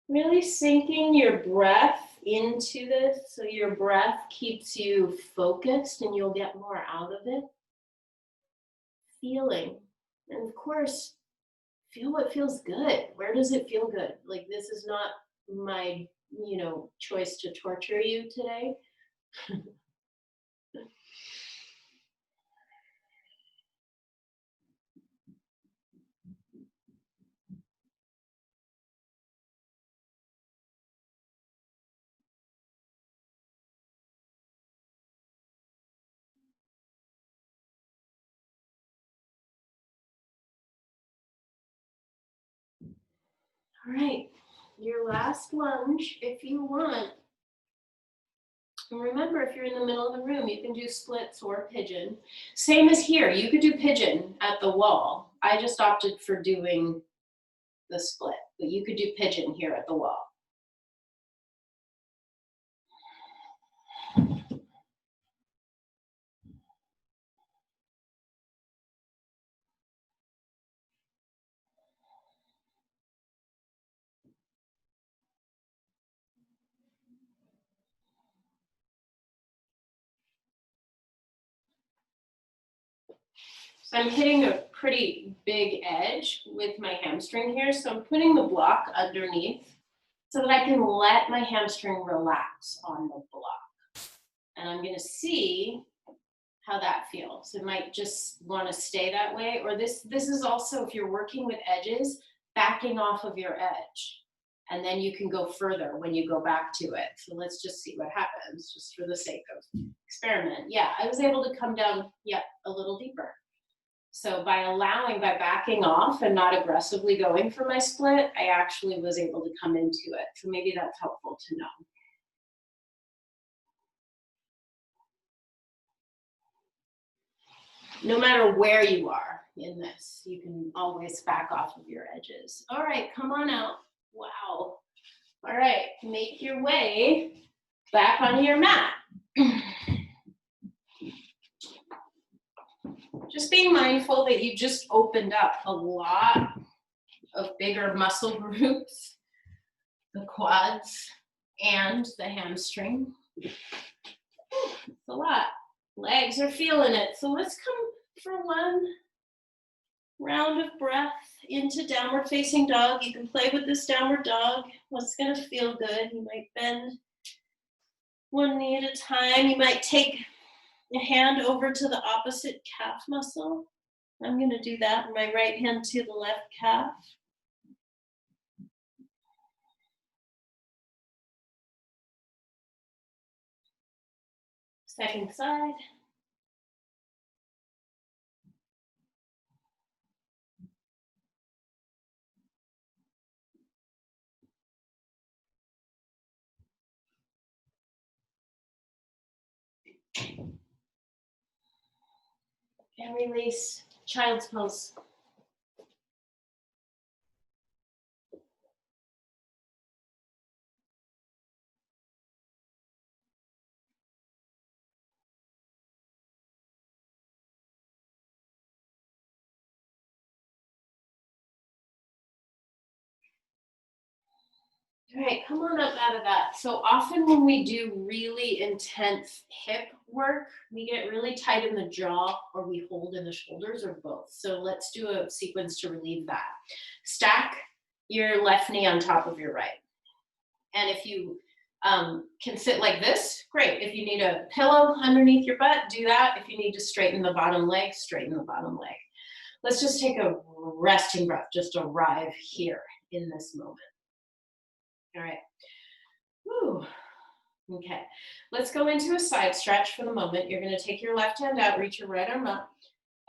Really sinking your breath into this so your breath keeps you focused and you'll get more out of it. Feeling. And of course, feel what feels good. Where does it feel good? Like this is not my, choice to torture you today. All right, your last lunge, if you want. And remember, if you're in the middle of the room, you can do splits or pigeon. Same as here, you could do pigeon at the wall. I just opted for doing the split, but you could do pigeon here at the wall. So I'm hitting a pretty big edge with my hamstring here. So I'm putting the block underneath so that I can let my hamstring relax on the block. And I'm gonna see how that feels. It might just wanna stay that way, or this is also, if you're working with edges, backing off of your edge. And then you can go further when you go back to it. So let's just see what happens, just for the sake of experiment. Yeah, I was able to come down, a little deeper. So by backing off and not aggressively going for my split, I actually was able to come into it. So maybe that's helpful to know. No matter where you are in this, you can always back off of your edges. All right, come on out. Wow. All right, make your way back onto your mat. Just being mindful that you just opened up a lot of bigger muscle groups, the quads and the hamstring. It's a lot. Legs are feeling it. So let's come for one round of breath into downward facing dog. You can play with this downward dog. What's going to feel good? You might bend one knee at a time. You might take a hand over to the opposite calf muscle. I'm going to do that. My right hand to the left calf. Second side. And release, child's pose. All right, come on up out of that. So often when we do really intense hip work, we get really tight in the jaw or we hold in the shoulders or both. So let's do a sequence to relieve that. Stack your left knee on top of your right. And if you can sit like this, great. If you need a pillow underneath your butt, do that. If you need to straighten the bottom leg, straighten the bottom leg. Let's just take a resting breath, just arrive here in this moment. All right. Whew. Okay, let's go into a side stretch for the moment. You're going to take your left hand out, reach your right arm up.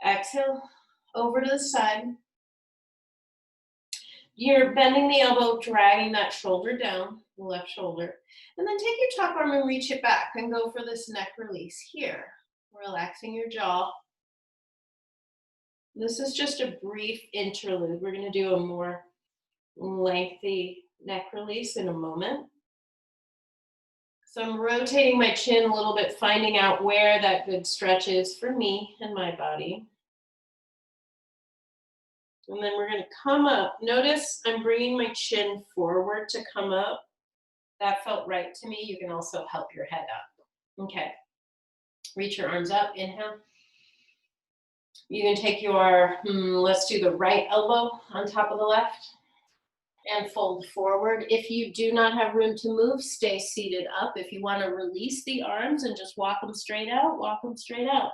Exhale over to the side. You're bending the elbow, dragging that shoulder down, the left shoulder. And then take your top arm and reach it back and go for this neck release here. Relaxing your jaw. This is just a brief interlude. We're going to do a more lengthy neck release in a moment. So I'm rotating my chin a little bit, finding out where that good stretch is for me and my body. And then we're going to come up. Notice I'm bringing my chin forward to come up. That felt right to me. You can also help your head up. Okay. Reach your arms up. Inhale. You can take your, let's do the right elbow on top of the left and fold forward. If you do not have room to move, stay seated up. If you want to release the arms and just walk them straight out, walk them straight out.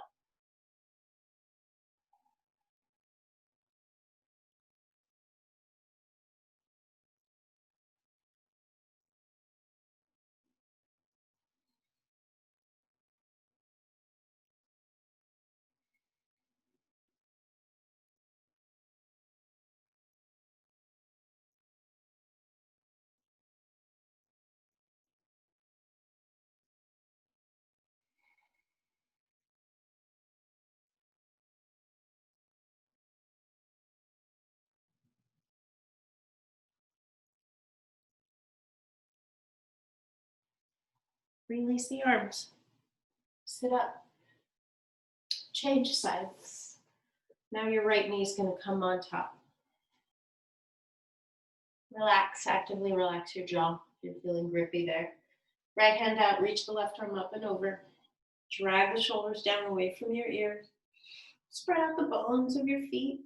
Release the arms. Sit up. Change sides. Now your right knee is going to come on top. Relax, actively relax your jaw. If you're feeling grippy there. Right hand out, reach the left arm up and over. Drag the shoulders down away from your ears. Spread out the bones of your feet.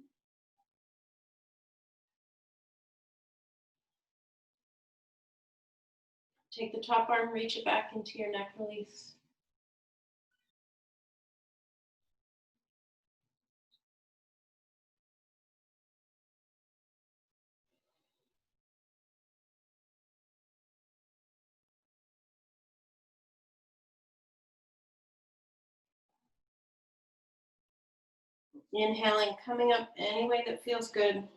Take the top arm, reach it back into your neck release. Inhaling, coming up any way that feels good.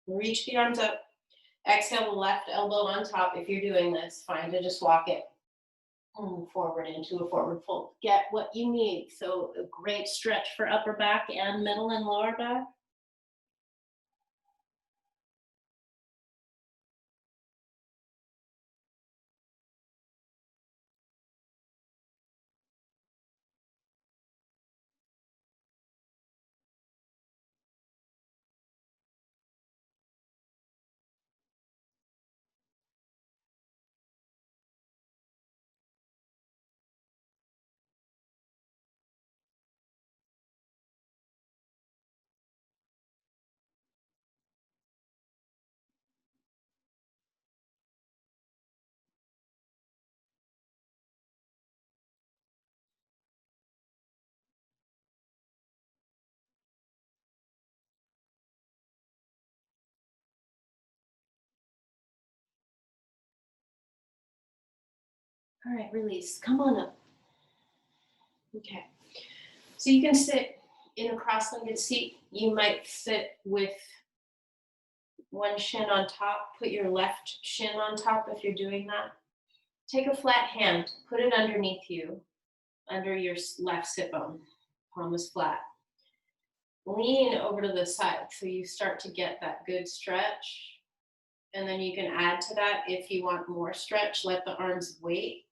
Reach the arms up. Exhale, the left elbow on top. If you're doing this, fine to just walk it forward into a forward fold. Get what you need. So a great stretch for upper back and middle and lower back. All right, release. Come on up. Okay. So you can sit in a cross-legged seat. You might sit with one shin on top. Put your left shin on top if you're doing that. Take a flat hand, put it underneath you, under your left sit bone. Palm is flat. Lean over to the side so you start to get that good stretch. And then you can add to that if you want more stretch. Let the arms wait.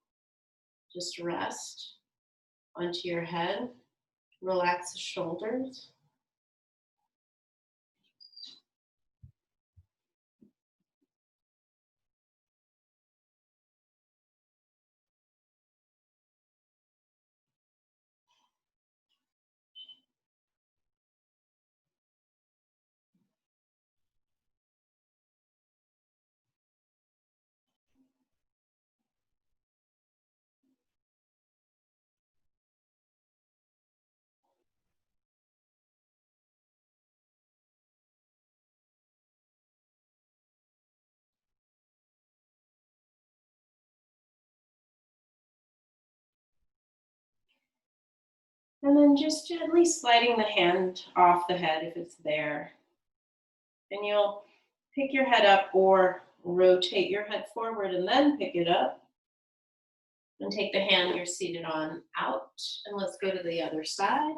Just rest onto your head. Relax the shoulders. And then just gently sliding the hand off the head if it's there. And you'll pick your head up or rotate your head forward and then pick it up. And take the hand you're seated on out. And let's go to the other side.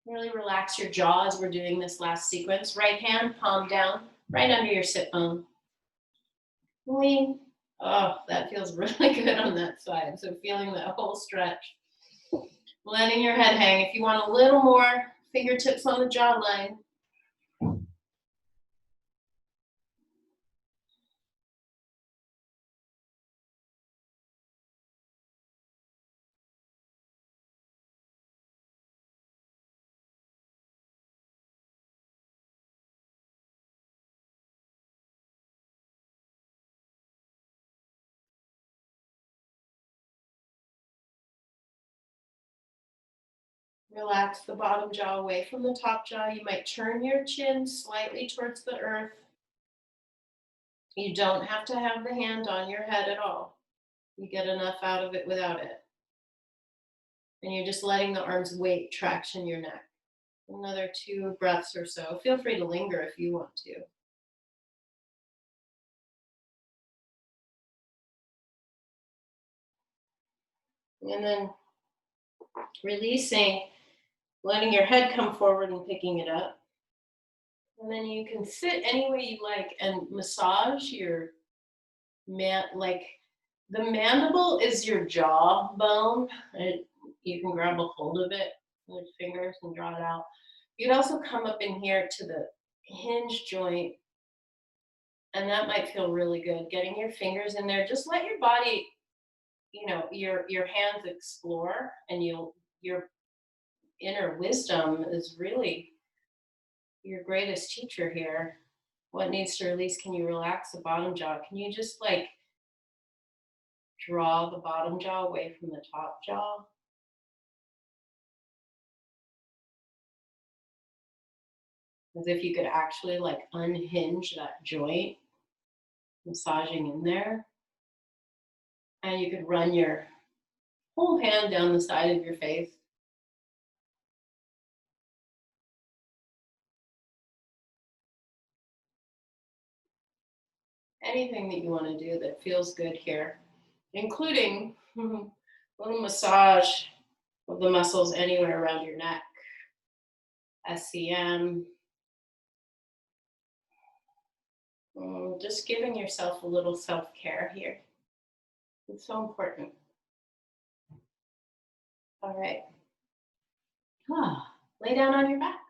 Really relax your jaw as we're doing this last sequence. Right hand, palm down, right under your sit bone. Lean. Oh, that feels really good on that side. So feeling that whole stretch. Letting your head hang. If you want a little more, fingertips on the jawline. Relax the bottom jaw away from the top jaw. You might turn your chin slightly towards the earth. You don't have to have the hand on your head at all. You get enough out of it without it. And you're just letting the arms weight traction your neck. Another 2 breaths or so. Feel free to linger if you want to. And then releasing, letting your head come forward and picking it up. And then you can sit any way you like and massage your like the mandible is your jaw bone. You can grab a hold of it with fingers and draw it out. You can also come up in here to the hinge joint, and that might feel really good. Getting your fingers in there, just let your body, your hands explore, and your inner wisdom is really your greatest teacher here. What needs to release? Can you relax the bottom jaw? Can you just like draw the bottom jaw away from the top jaw? As if you could actually like unhinge that joint, massaging in there. And you could run your whole hand down the side of your face. Anything that you want to do that feels good here, including a little massage of the muscles anywhere around your neck, SCM. Just giving yourself a little self-care here. It's so important. All right. Lay down on your back.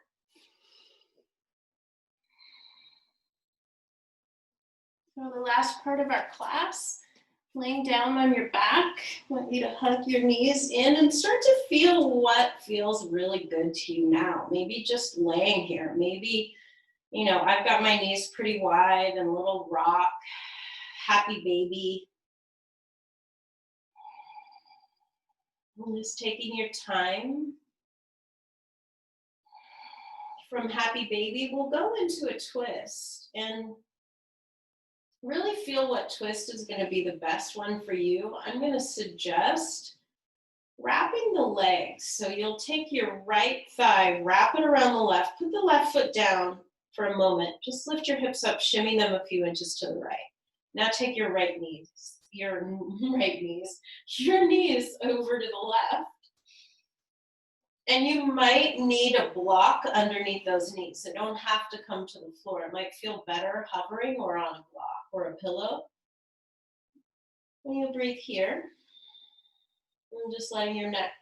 So the last part of our class, laying down on your back. I want you to hug your knees in and start to feel what feels really good to you now. Maybe just laying here. Maybe, I've got my knees pretty wide and a little rock, happy baby. And just taking your time. From happy baby, we'll go into a twist. And Really feel what twist is going to be the best one for you. I'm going to suggest wrapping the legs. So you'll take your right thigh, wrap it around the left, put the left foot down for a moment. Just lift your hips up, shimmy them a few inches to the right. Now take your right knees, your right knees, your knees over to the left. And you might need a block underneath those knees. So don't have to come to the floor. It might feel better hovering or on a block or a pillow. And you'll breathe here. And just letting your neck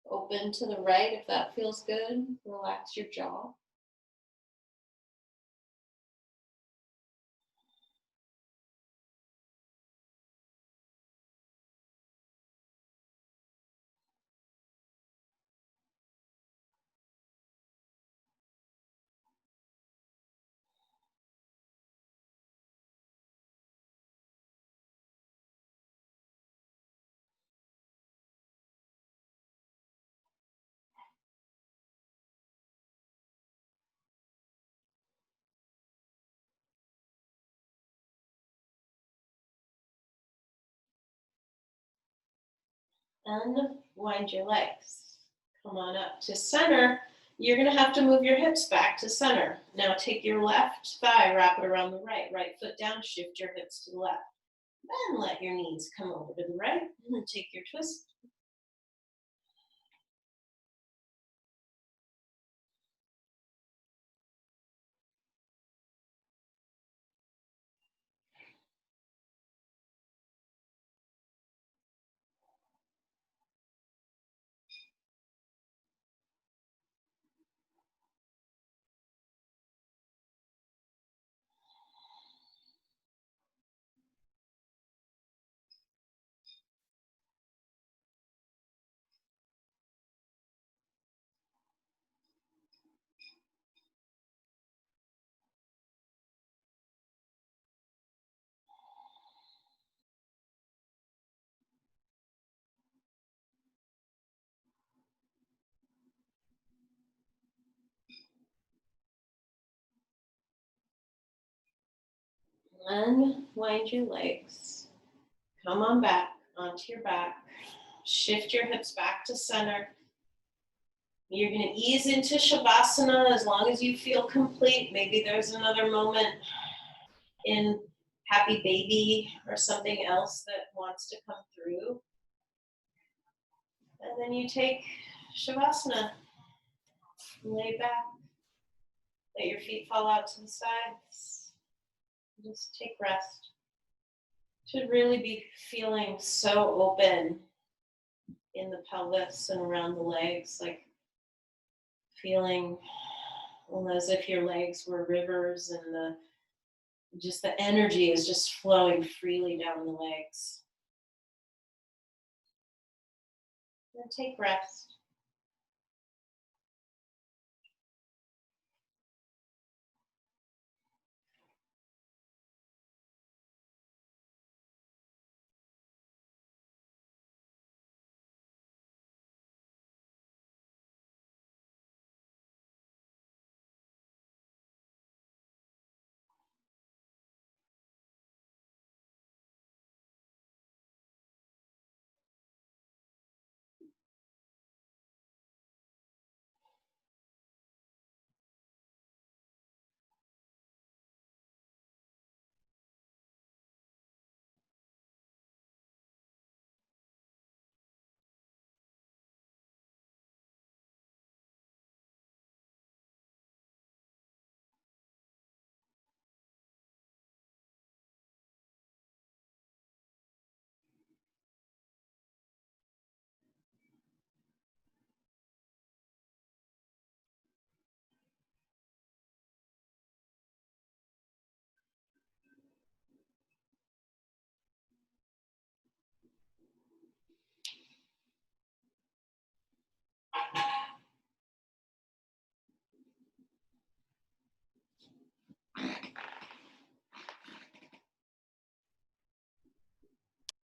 open to the right if that feels good. Relax your jaw. Unwind your legs. Come on up to center. You're going to have to move your hips back to center. Now take your left thigh, wrap it around the right. Right foot down, shift your hips to the left. Then let your knees come over to the right. And then take your twist. Unwind your legs. Come on back onto your back. Shift your hips back to center. You're going to ease into Shavasana as long as you feel complete. Maybe there's another moment in Happy Baby or something else that wants to come through. And then you take Shavasana. Lay back. Let your feet fall out to the sides. Just take rest. Should really be feeling so open in the pelvis and around the legs, like feeling as if your legs were rivers and the energy is just flowing freely down the legs. Then take rest.